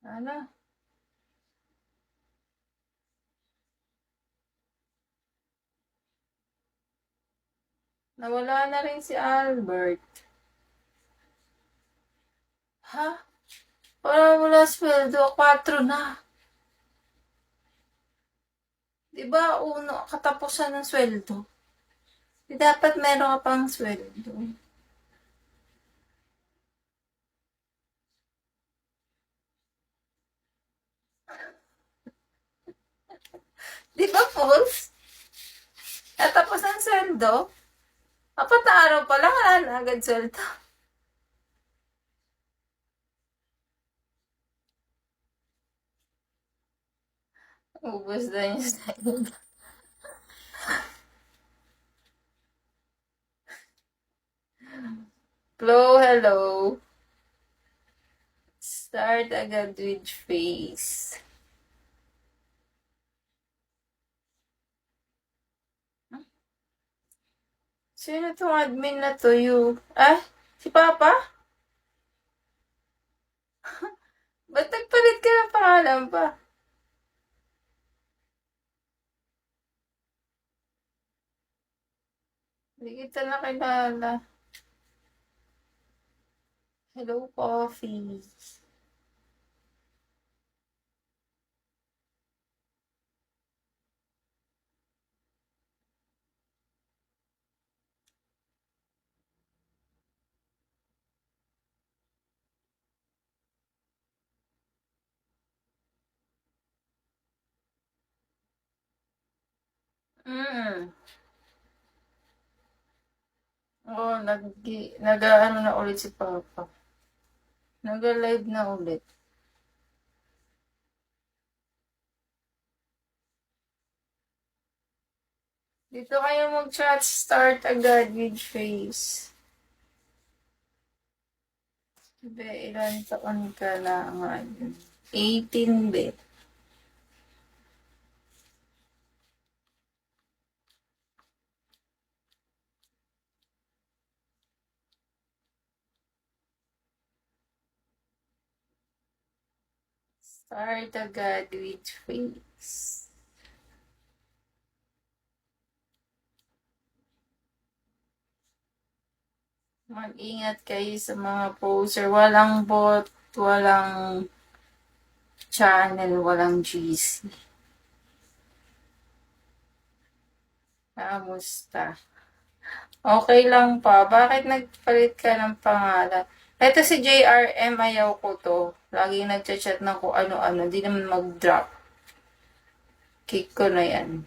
Ano? Nawala na rin si Albert. Ha? Wala sweldo. 4 na. Diba, uno, katapusan ng sweldo? Di dapat meron ka pang sweldo. Di ba, Pulse? Katapos ng sweldo? 4 na araw pa lang, wala na agad sweldo. Ubus na yung sweldo. Flow, hello. Start agad with face. Sino tong admin na to? Si Papa? Ba't nagpalit ka ng pangalan pa? Hindi kita nakilala. Hello, Coffee. Mm. Oo, nag-ano na ulit si Papa. Nag-live na ulit. Dito kayo mag-chat, start agad with face. Be, ilan taon ka na ngayon? 18, be. Start agad with face. Mag-ingat kayo sa mga poser. Walang bot, walang channel, walang GC. Kamusta? Okay lang pa. Bakit nagpalit ka ng pangalan? Ito si JRM, ayaw ko to. Laging nagchat-chat na kung ano-ano. Di naman mag-drop. Kick ko na yan.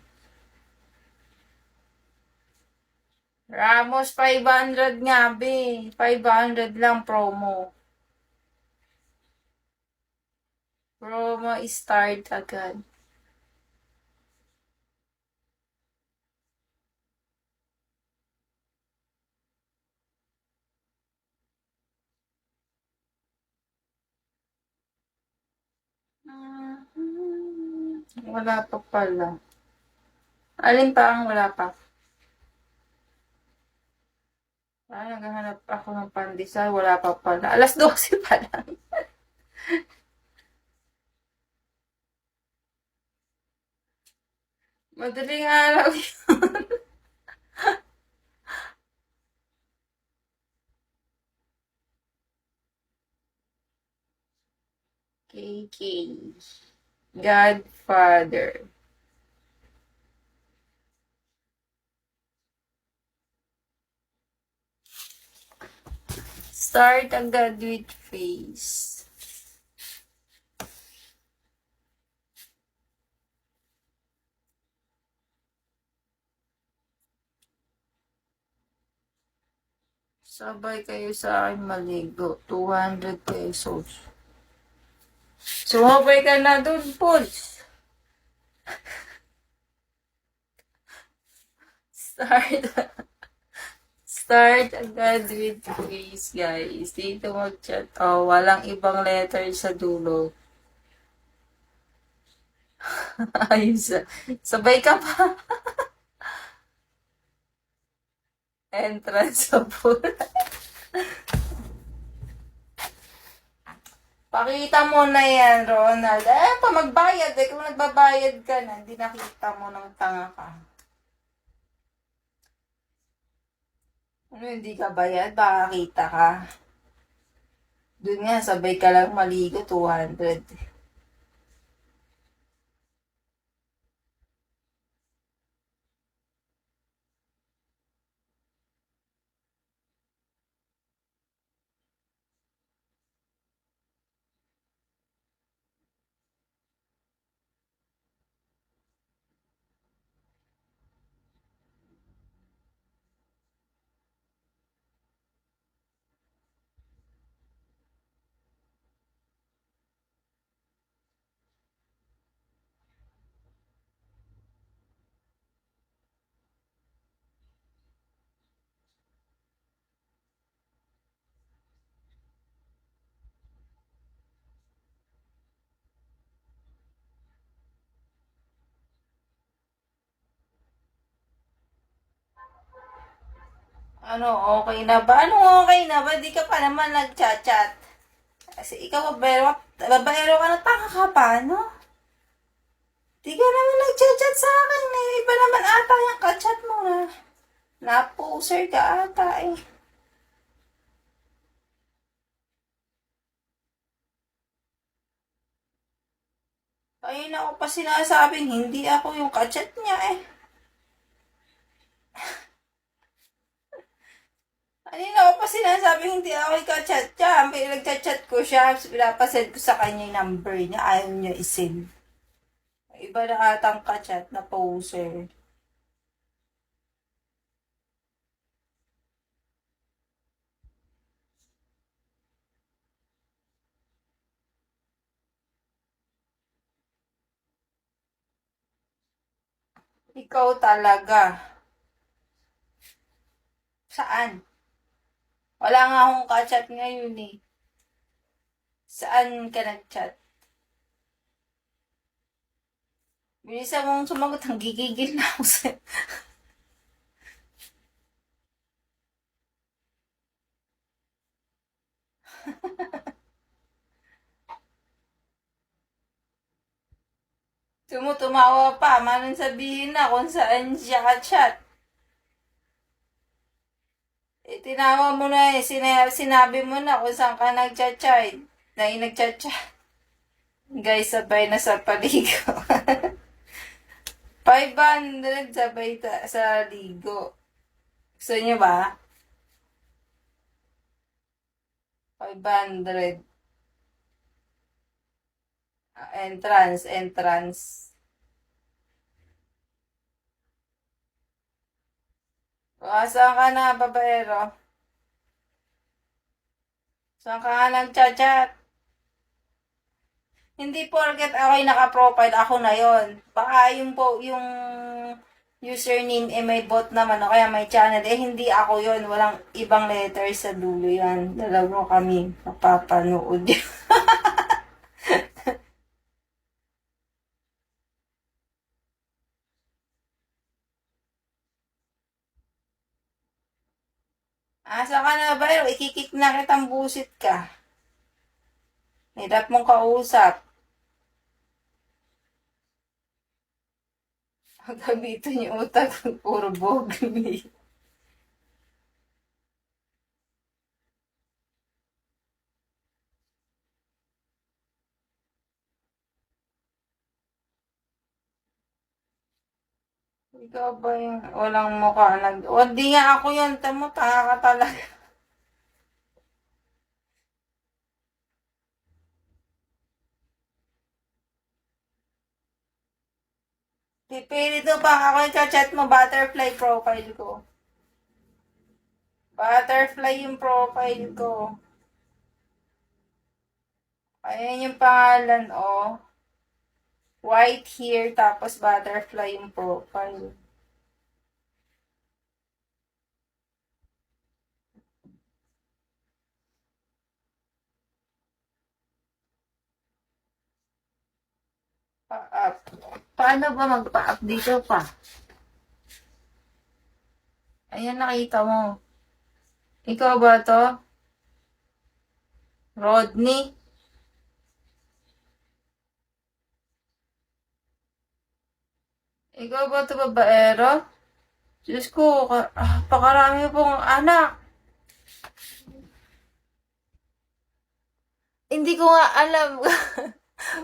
Ramos, 500 nga, be. 500 lang promo. Promo start agad. Wala pa pala. Alin pa ang wala pa? Naghahanap ako ng pandesal. Wala pa pala. Alas 12 pa lang. Madaling araw yun. KK. Godfather. Start agad with face. Sabay kayo sa akin maligo. 200 pesos. Sumabay ka na dun, Pulse. Start agad with face, guys. Dito mag-chat. Oh, walang ibang letter sa dulo. Ayos. Sabay ka pa. Entrance sa pool. Pakita mo na yan, Ronald. Pa magbayad. Kung nagbabayad ka na, hindi nakita mo ng tanga ka. Ano, hindi ka bayad? Baka kita ka. Doon nga, sabay ka lang maligo, 200. Ano, okay na ba? Anong okay na ba? Di ka pa naman nag-chat-chat. Kasi ikaw, babaero ka na, tanga ka pa, no? Di ka naman nag-chat-chat sa akin eh. Iba naman ata yung ka-chat mo na. Na-poser ka ata eh. Ayun ako pa sinasabing hindi ako yung ka-chat niya eh. Kanina ko pa sinasabing hindi ako yung ka-chat niya. Nag-chat ko siya. Pinapasend ko sa kanya yung number niya. Ayaw niya isend. Iba na atang ka-chat na poser. Ikaw talaga. Saan? Wala nga akong ka-chat ngayon eh. Saan ka nag-chat? Bilisan mong sumagot, ang gigigil na ako sa'yo. Tumawa pa, manang sabihin na kung saan siya ka-chat. Eh, tinawa mo na eh, sinabi mo na kung saan ka nag-chat-chat. Na yung nag-chat-chat. Guys, sabay na sa paligo. 500 sabay sa ligo. Gusto nyo ba? 500. Entrance. Saan ka na, babaero? Saan ka nga nag-chat-chat? Hindi porket ako'y naka-profile, ako na yon. Baka yung po, yung username may bot naman o kaya may channel. Hindi ako yon. Walang ibang letters sa dulo yan. Dalawa kami napapanood. Asa ka na ba? Ikikik na kitang busit ka. Hirap mong kausap. Gamitin yung utak, puro bogey. Ikaw ba yung walang mukha? Di nga ako yun. Tamo, tanga ka talaga. Pipilit mo pa ako yung chat mo, butterfly profile ko. Butterfly yung profile ko. Ayan yung pangalan, oh. White hair, tapos butterfly yung profile. Pa-up. Paano ba magpa-up dito pa? Ayan, nakita mo. Ikaw ba to? Rodney? Ikaw ba ito babaero? Diyos ko, pakarami pong anak. Hindi ko nga alam.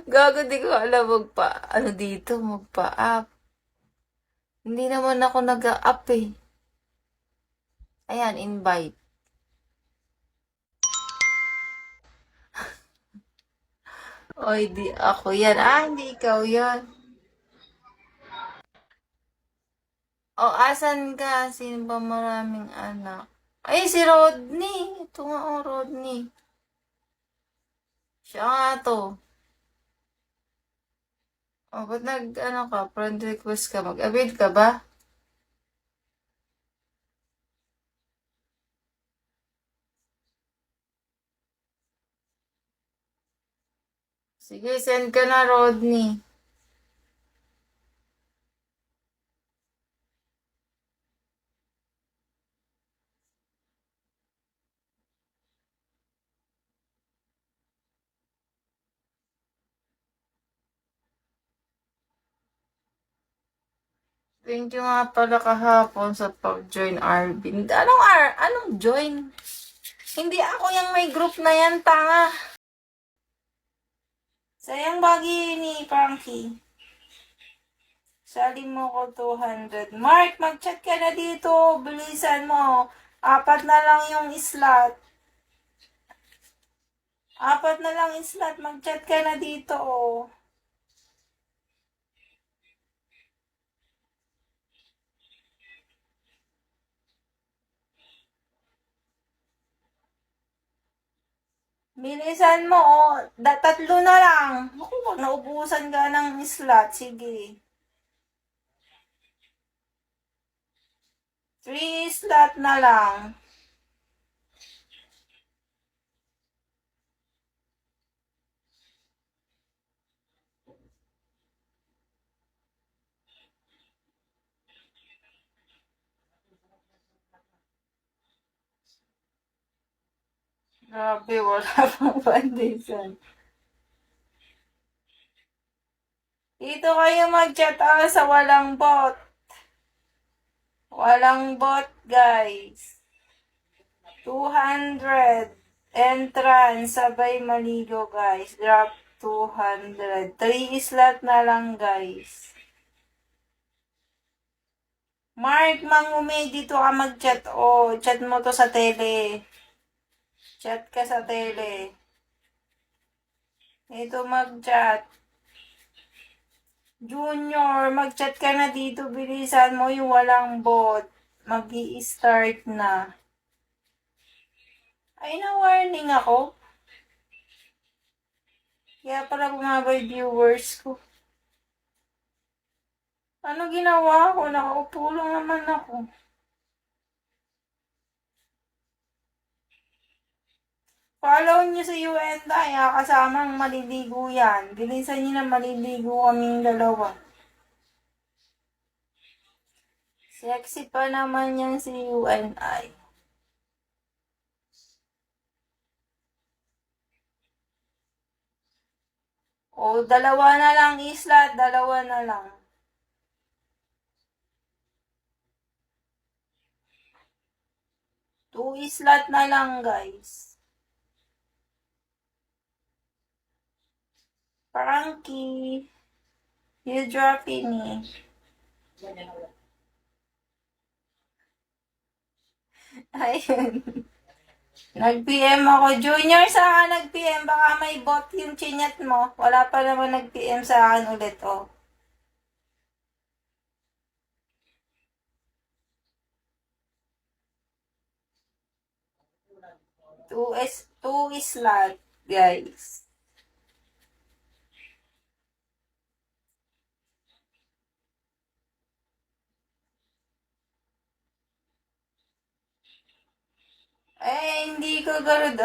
Gago, di ko alam ano dito, magpa-up. Hindi naman ako nag-up eh. Ayan, invite. Oy, di ako yan. Hindi ikaw yan. O, asan ka? Sino ba maraming anak? Ay, si Rodney. Ito nga, Rodney. Siya nga to. O, ba't ka? Friend request ka? Mag-abid ka ba? Sige, send ka na, Rodney. Thank you nga pala kahapon sa pag-join RB. Anong join? Hindi ako yung may group na yan, tanga. Sayang bagi ni Frankie. Sali mo ko 200. Mark, mag-chat ka na dito. Bilisan mo. 4 na lang yung slot. 4 na lang yung slot. Mag-chat ka na dito, oh. Bilisan mo, oh. 3 na lang. Ako, pag naubusan ka ng slot, sige. 3 slot na lang. Grabe, wala pang foundation. Dito kayo mag-chat sa walang bot. Walang bot, guys. 200. Entrance, sabay maligo, guys. Drop 200. 3 slot na lang, guys. Mark, mangumi, dito ka mag-chat. Oh, chat mo to sa tele. Chat ka sa tele. Dito mag-chat. Junior, mag-chat ka na dito. Bilisan mo yung walang bot. Mag-i-start na. Ay, na-warning ako. Kaya pala bumaba yung viewers ko. Ano ginawa ko? Nakaupo lang naman ako. Follow nyo si UNDAI, kasamang maliligo yan. Bilisan nyo na maliligo kaming dalawa. Sexy pa naman yan si UNI. O, 2 na lang isla, 2 na lang. Two slot na lang, guys. Frankie, you dropping me. Ayun. Nag-PM ako. Junior, saan ka nag-PM? Baka may bot yung chinat mo. Wala pa naman nag-PM sa akin ulit, oh. 2 slot, guys. Hindi ko garod,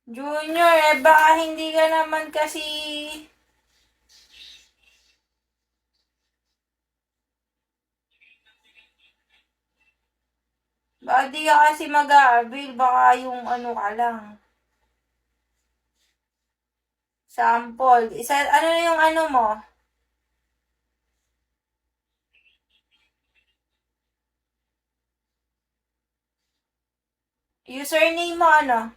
Junior, baka hindi ka naman kasi baka di ka kasi mag-a-avail, baka yung ka lang. Sample. Isa, ano yung ano mo? Username mo ano?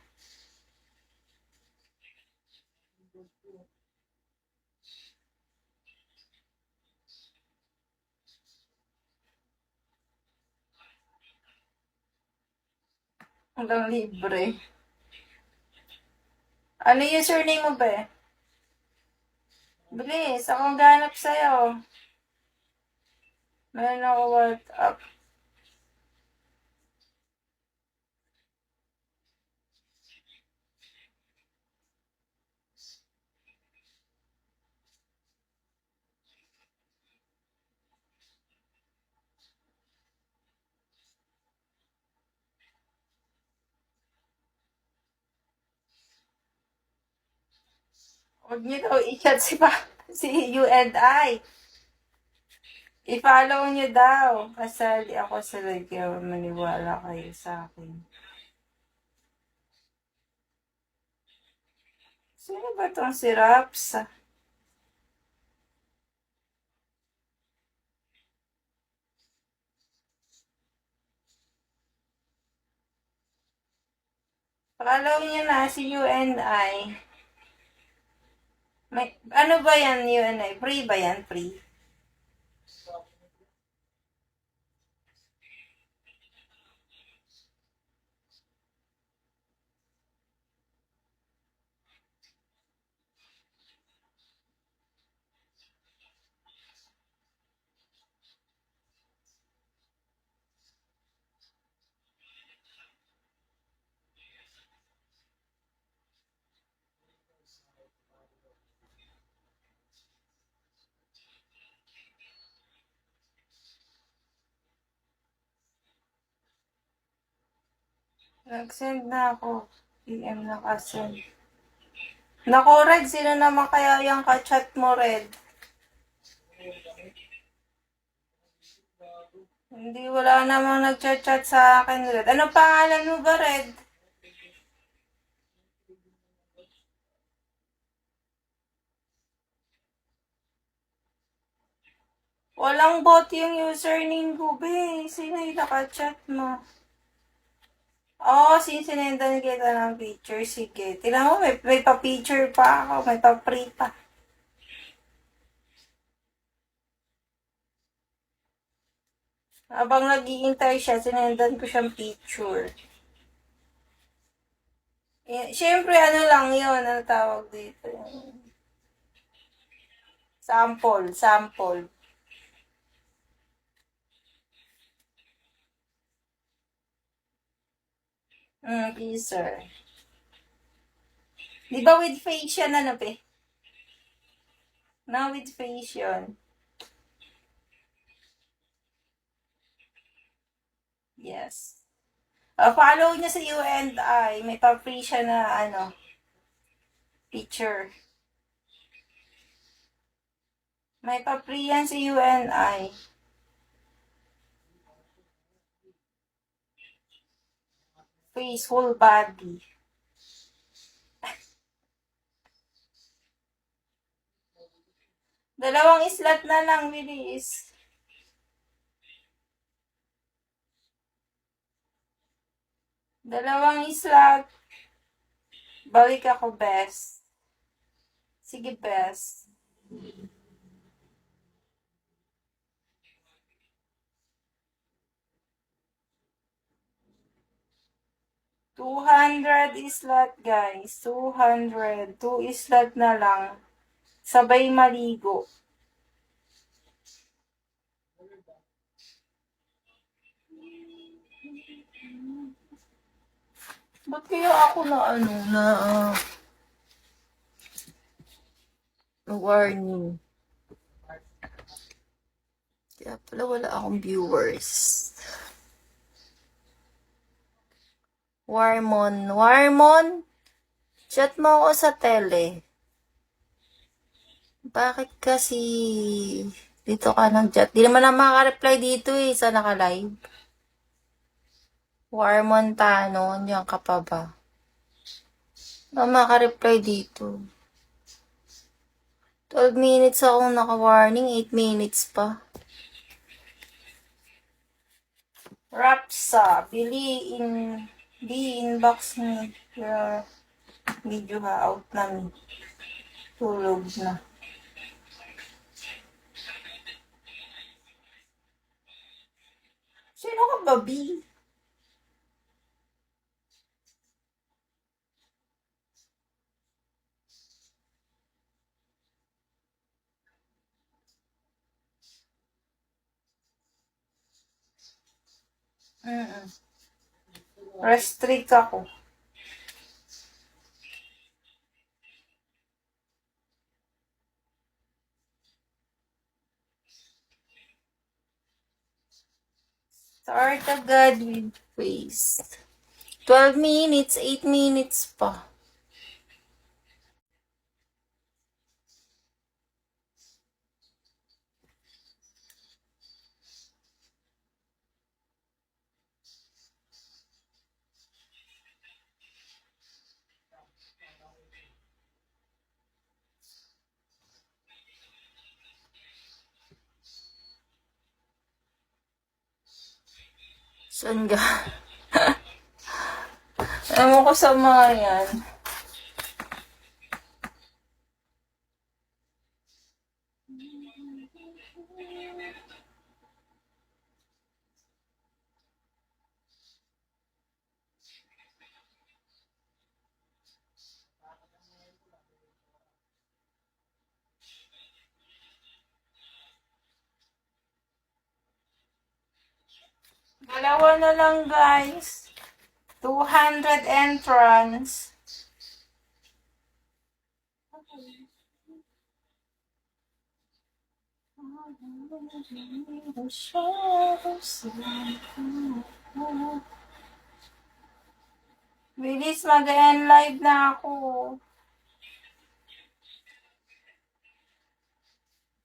Hanggang libre. Ano username mo ba? Bilis, akong ganap sa'yo. Meron ako WhatsApp. Huwag niyo daw i-chat si you and I. I-follow niyo daw. Kasali ako sa kaya maniwala kayo sa akin. Sino ba tong si Raps? Follow niyo na si you and I. May, ano ba yan, you and I? Free ba yan? Free? Nag-send na ako. PM na kasi. Naku, Red, sino naman kaya yung ka-chat mo, Red? Hindi, wala namang nag-chat-chat sa akin, Red. Ano pangalan mo ba, Red? Walang bot yung username ko, be. Sino yung naka-chat mo? Oo, sinendan kita ng picture. Sige. Tignan mo, may pa-picture pa ako. May pa-free pa. Habang nag-iintay siya, sinendan ko siyang picture. Siyempre, ano lang yun, ano tawag dito? Sample, sample. Teaser. Di ba with face yan, ano pe? Na with face yun. Yes. Follow niya sa you and I. May pa-free siya na, ano, picture. May pa-free yan sa you and I. Face, whole body. Dalawang slot na lang, bilis. Dalawang slot. Balik ako, best. Sige, best. $200 slot, guys. 200. 2 slot na lang. Sabay maligo. Ba't kaya ako na ano, warning? Kaya pala wala akong viewers. Warmon. Warmon? Chat mo ako sa tele. Bakit kasi dito ka nag-chat? Di naman na makaka-reply dito eh, sa naka-live. Warmon Tano, andiyan ka pa ba? Hindi maka-reply dito. 12 minutes akong naka-warning, 8 minutes pa. Rapsa, bili in inbox ni your video ha, out na mi. Tulog na. Sino ka ba, B? Restrict ako. Start agad with paste. 12 minutes, 8 minutes pa. Saan ka? Alam ko sa mga yan. Dalawa na lang, guys. 200 entrance. Bilis, mag-end live na ako.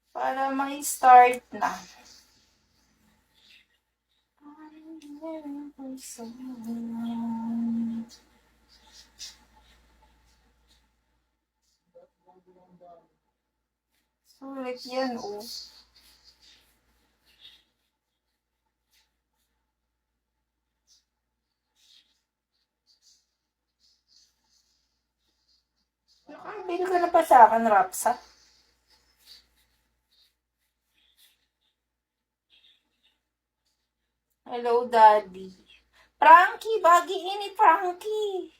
Para may start na. Sulit yan, oh. Nakabili ka na pa sa akin, Rapsa. Hello, Daddy. Frankie, bagi ini, Frankie.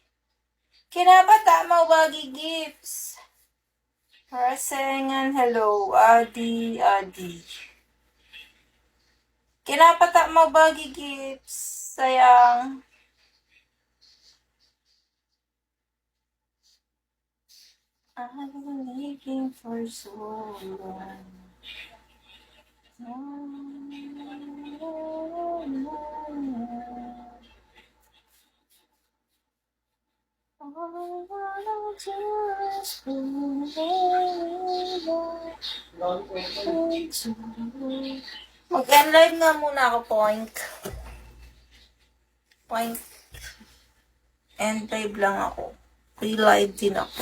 Kinabata mo, bagi gifts. Rasengan, hello, Adi. Kinapata mo, bagi gifts. Sayang. I've been looking for so long. Mag-end live nga muna ako, Point. End live lang ako. Pre-live din ako.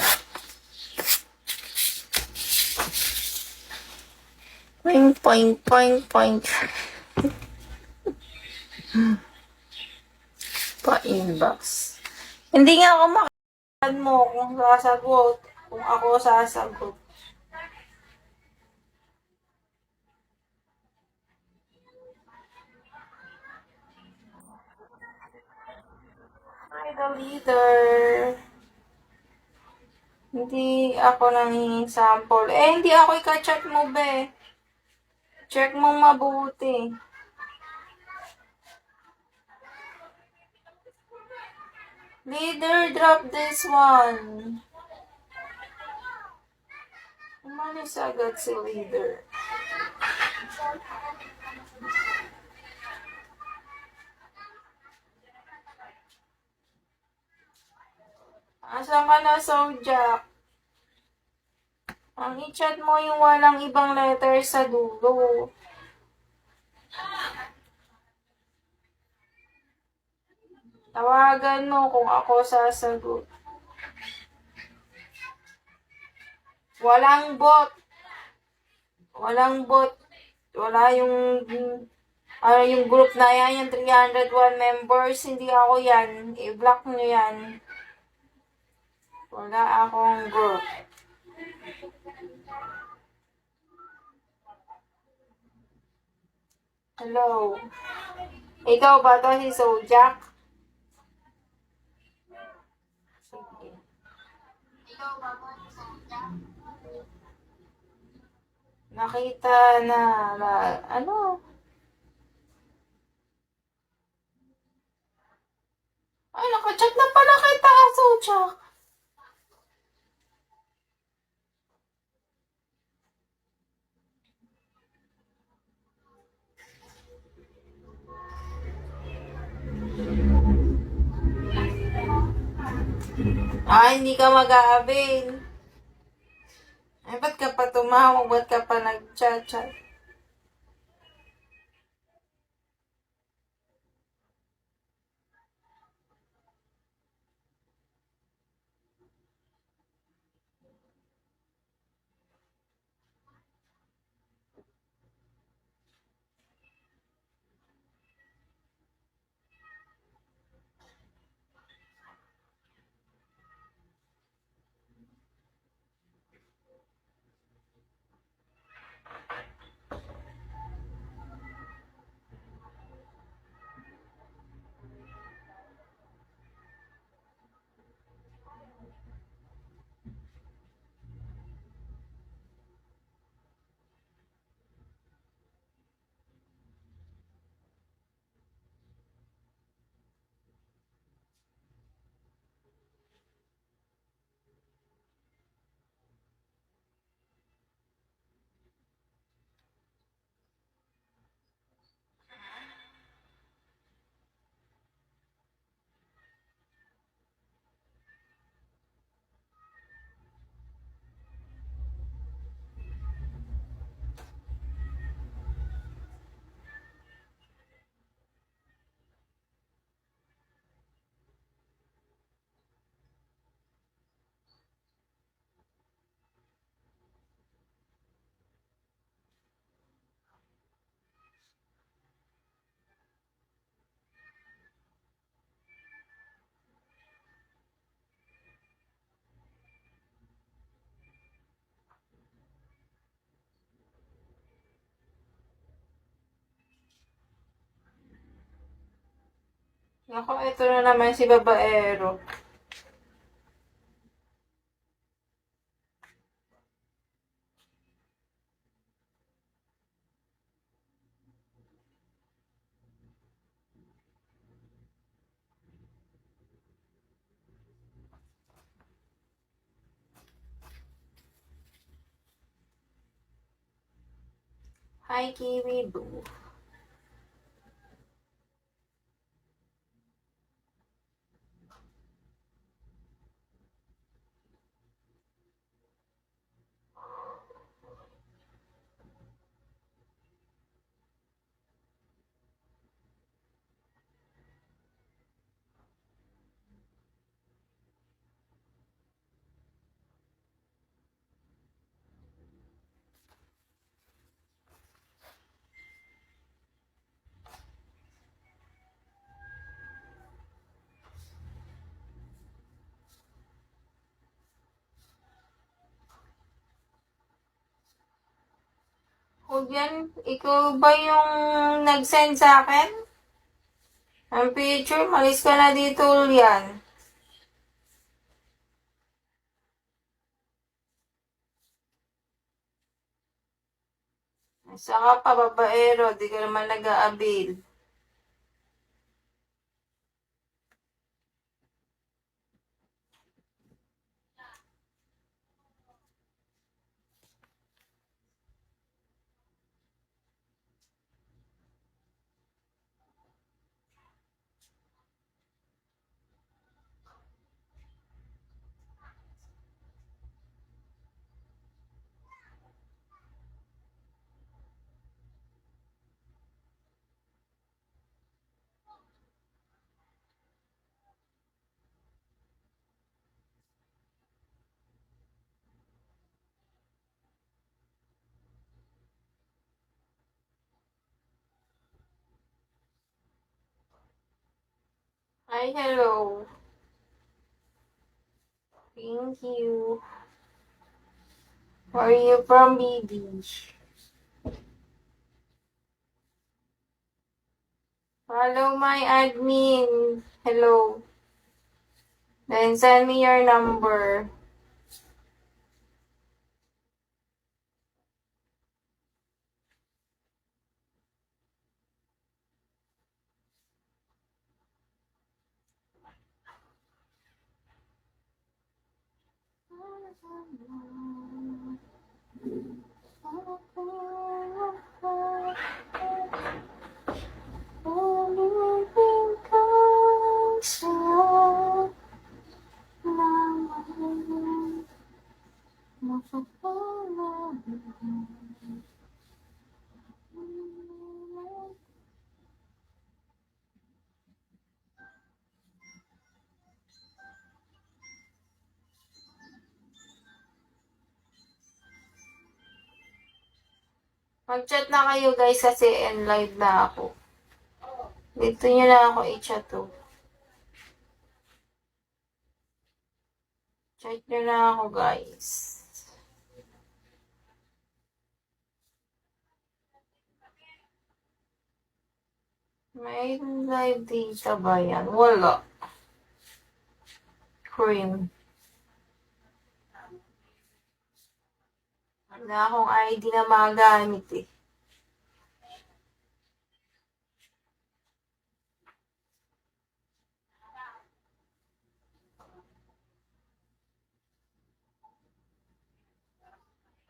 Point. Pa-inbox. Hindi nga ako makakaan mo kung sasagot. Kung ako sasagot. Hi, the leader. Hindi ako nangingin sample. Hindi ako ika-chat mo, be. Check mo mabuti. Leader, drop this one. Umalis agad si leader. Asan ka na, Sojak? Ang i-chat mo yung walang ibang letter sa dulo. Tawagan mo kung ako sasagot. Walang bot. Walang bot. Wala yung group na yan, yung 301 members. Hindi ako yan. I-block nyo yan. Wala akong group. Hello. Ikaw ba to si Sojak? Sige. Nakita na ano? Ay, nakachat na pala kita, Sojak. Hindi ka mag-a-avail. Ay, ba't ka pa tumawag? Ba't ka pa nag-chat-chat? Naku, ito na naman si babaero. Hi, Kiwi Boo. Huwag yan, ikaw ba yung nag-send sa akin? Ang picture, malis ka na dito, Ulyan. Saka pa, babaero, di ka naman nag-aabil. Hi, hello. Thank you. Where are you from, baby? Follow my admin. Hello. Then send me your number. Mag-chat na kayo guys kasi end live na ako. Dito nyo na ako i-chat to. Chat nyo na ako guys. May live data ba yan? Wala. Cream. Wala akong ID na magamit eh.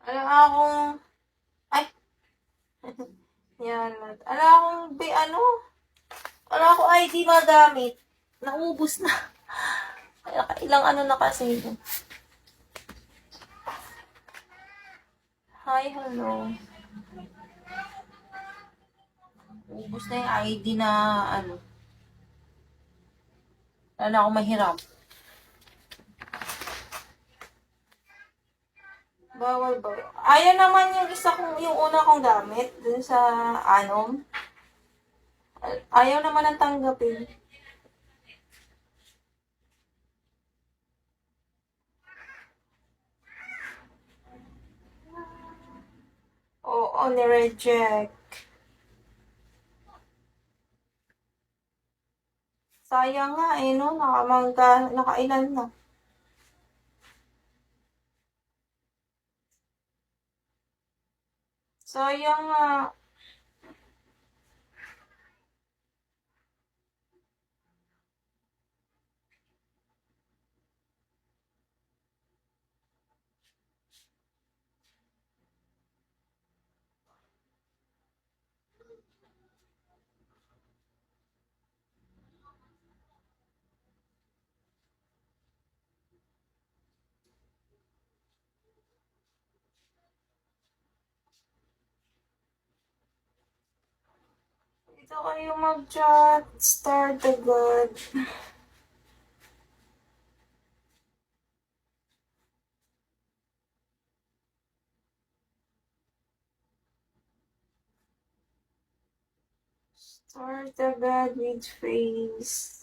Wala akong... Ay! Yan. Wala akong... Wala akong ID magamit. Naubos na. Ilang ano na kasi. Hi, hello. Ubus na yung ID na ano. Wala na akong mahirap. Bawal ba? Ayaw naman yung una kong gamit dun sa Anom. Ayaw naman ang tanggapin. Oo, ni-reject. Sayang nga eh, no? Nakailan na. Sayang nga. Dito kayo mag-chat. Start agad. Start agad with face.